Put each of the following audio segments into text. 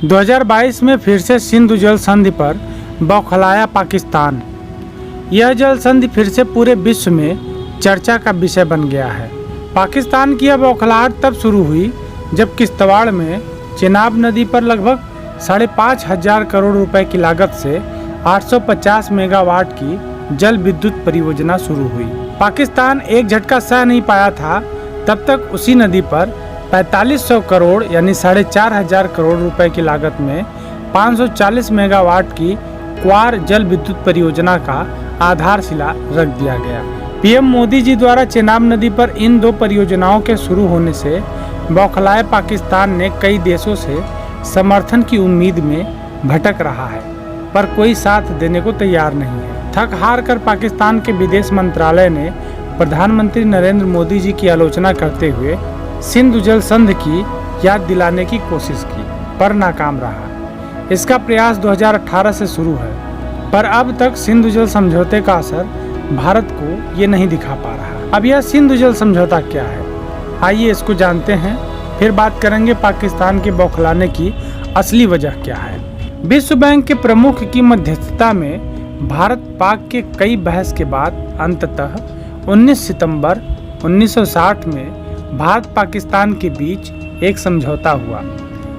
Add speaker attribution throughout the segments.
Speaker 1: 2022 में फिर से सिंधु जल संधि पर बौखलाया पाकिस्तान। यह जल संधि फिर से पूरे विश्व में चर्चा का विषय बन गया है। पाकिस्तान की यह बौखलाहट तब शुरू हुई जब किश्तवाड़ में चेनाब नदी पर लगभग 5,500 करोड़ रुपए की लागत से 850 मेगावाट की जल विद्युत परियोजना शुरू हुई। पाकिस्तान एक झटका सह नहीं पाया था, तब तक उसी नदी पर 4500 करोड़ यानी 4,500 करोड़ रुपए की लागत में 540 मेगावाट की क्वार जल विद्युत परियोजना का आधारशिला रख दिया गया। पीएम मोदी जी द्वारा चेनाब नदी पर इन दो परियोजनाओं के शुरू होने से बौखलाए पाकिस्तान ने कई देशों से समर्थन की उम्मीद में भटक रहा है, पर कोई साथ देने को तैयार नहीं है। थक हार कर पाकिस्तान के विदेश मंत्रालय ने प्रधानमंत्री नरेंद्र मोदी जी की आलोचना करते हुए सिंधु जल संधि की याद दिलाने की कोशिश की, पर नाकाम रहा। इसका प्रयास 2018 से शुरू है, पर अब तक सिंधु जल समझौते का असर भारत को ये नहीं दिखा पा रहा। अब यह सिंधु जल समझौता क्या है, आइए इसको जानते हैं, फिर बात करेंगे पाकिस्तान के बौखलाने की असली वजह क्या है। विश्व बैंक के प्रमुख की मध्यस्थता में भारत पाक के कई बहस के बाद अंततः 19 सितंबर 1960 में भारत पाकिस्तान के बीच एक समझौता हुआ,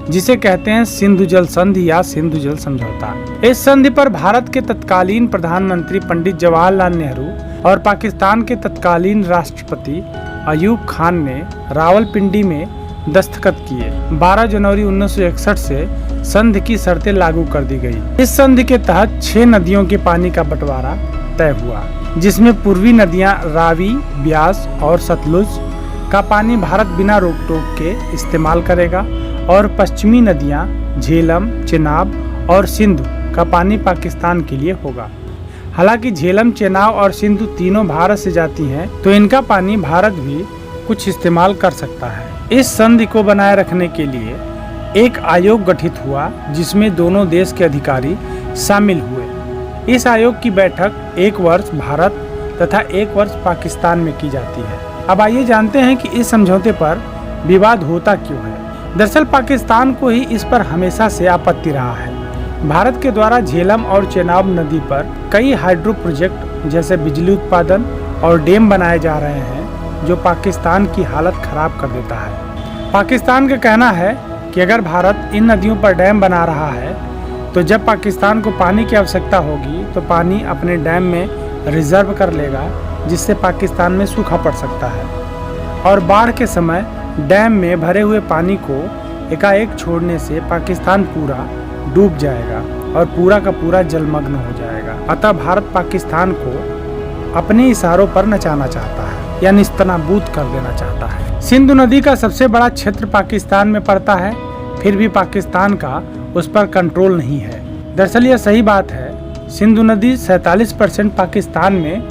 Speaker 1: जिसे कहते हैं सिंधु जल संधि या सिंधु जल समझौता। इस संधि पर भारत के तत्कालीन प्रधानमंत्री पंडित जवाहरलाल नेहरू और पाकिस्तान के तत्कालीन राष्ट्रपति अयूब खान ने रावलपिंडी में दस्तखत किए। 12 जनवरी 1961 से संधि की शर्तें लागू कर दी गई। इस संधि के तहत 6 नदियों के पानी का बंटवारा तय हुआ, जिसमें पूर्वी नदियां रावी, ब्यास और सतलुज का पानी भारत बिना रोक टोक के इस्तेमाल करेगा और पश्चिमी नदियां झेलम, चेनाब और सिंधु का पानी पाकिस्तान के लिए होगा। हालांकि झेलम, चेनाब और सिंधु तीनों भारत से जाती हैं, तो इनका पानी भारत भी कुछ इस्तेमाल कर सकता है। इस संधि को बनाए रखने के लिए एक आयोग गठित हुआ, जिसमें दोनों देश के अधिकारी शामिल हुए। इस आयोग की बैठक एक वर्ष भारत तथा एक वर्ष पाकिस्तान में की जाती है। अब आइए जानते हैं कि इस समझौते पर विवाद होता क्यों है। दरअसल पाकिस्तान को ही इस पर हमेशा से आपत्ति रहा है। भारत के द्वारा झेलम और चेनाब नदी पर कई हाइड्रो प्रोजेक्ट जैसे बिजली उत्पादन और डैम बनाए जा रहे हैं, जो पाकिस्तान की हालत खराब कर देता है। पाकिस्तान का कहना है कि अगर भारत इन नदियों पर डैम बना रहा है, तो जब पाकिस्तान को पानी की आवश्यकता होगी तो पानी अपने डैम में रिजर्व कर लेगा, जिससे पाकिस्तान में सूखा पड़ सकता है और बाढ़ के समय डैम में भरे हुए पानी को एकाएक छोड़ने से पाकिस्तान पूरा डूब जाएगा और पूरा का पूरा जलमग्न हो जाएगा। अतः भारत पाकिस्तान को अपने इशारों पर नचाना चाहता है या निस्तनाबूद कर देना चाहता है। सिंधु नदी का सबसे बड़ा क्षेत्र पाकिस्तान में पड़ता है, फिर भी पाकिस्तान का उस पर कंट्रोल नहीं है। दरअसल यह सही बात है। सिंधु नदी 47% पाकिस्तान में,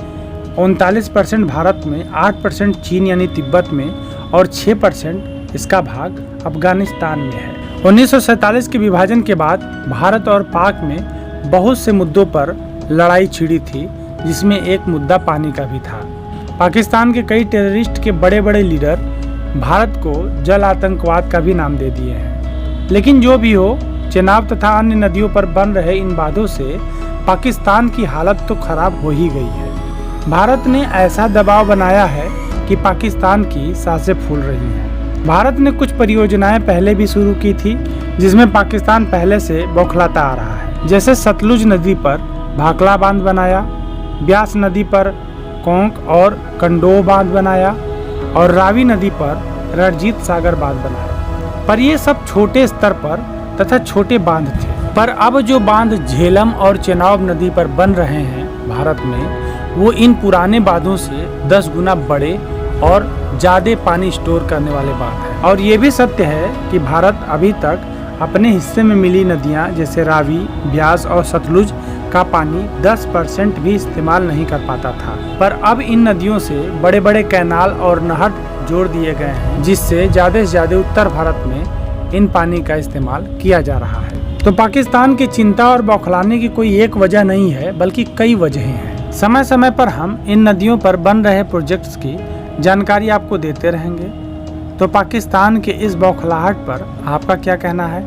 Speaker 1: 39% भारत में, 8% चीन यानी तिब्बत में और 6% इसका भाग अफगानिस्तान में है। 1947 के विभाजन के बाद भारत और पाक में बहुत से मुद्दों पर लड़ाई छिड़ी थी, जिसमें एक मुद्दा पानी का भी था। पाकिस्तान के कई टेररिस्ट के बड़े बड़े लीडर भारत को जल आतंकवाद का भी नाम दे दिए हैं। लेकिन जो भी हो, चेनाब तथा अन्य नदियों पर बन रहे इन बांधों से पाकिस्तान की हालत तो खराब हो ही गई है। भारत ने ऐसा दबाव बनाया है कि पाकिस्तान की सांसें फूल रही हैं। भारत ने कुछ परियोजनाएं पहले भी शुरू की थी, जिसमें पाकिस्तान पहले से बौखलाता आ रहा है। जैसे सतलुज नदी पर भाखला बांध बनाया, ब्यास नदी पर कोंक और कंडोह बांध बनाया और रावी नदी पर रणजीत सागर बांध बनाया। पर ये सब छोटे स्तर पर तथा छोटे बांध थे। पर अब जो बांध झेलम और चेनाब नदी पर बन रहे हैं भारत में, वो इन पुराने बांधों से 10 गुना बड़े और ज़्यादा पानी स्टोर करने वाले बांध हैं। और ये भी सत्य है कि भारत अभी तक अपने हिस्से में मिली नदियाँ जैसे रावी, ब्यास और सतलुज का पानी 10% भी इस्तेमाल नहीं कर पाता था। पर अब इन नदियों से बड़े बड़े कैनाल और नहर जोड़ दिए गए हैं, जिससे ज़्यादा से ज़्यादा उत्तर भारत में इन पानी का इस्तेमाल किया जा रहा है। तो पाकिस्तान की चिंता और बौखलाने की कोई एक वजह नहीं है, बल्कि कई वजहें हैं। समय समय पर हम इन नदियों पर बन रहे प्रोजेक्ट्स की जानकारी आपको देते रहेंगे। तो पाकिस्तान के इस बौखलाहट पर आपका क्या कहना है,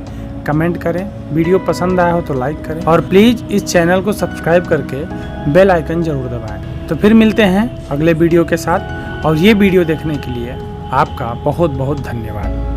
Speaker 1: कमेंट करें, वीडियो पसंद आया हो तो लाइक करें और प्लीज़ इस चैनल को सब्सक्राइब करके बेल आइकन जरूर दबाएं। तो फिर मिलते हैं अगले वीडियो के साथ, और ये वीडियो देखने के लिए आपका बहुत बहुत धन्यवाद।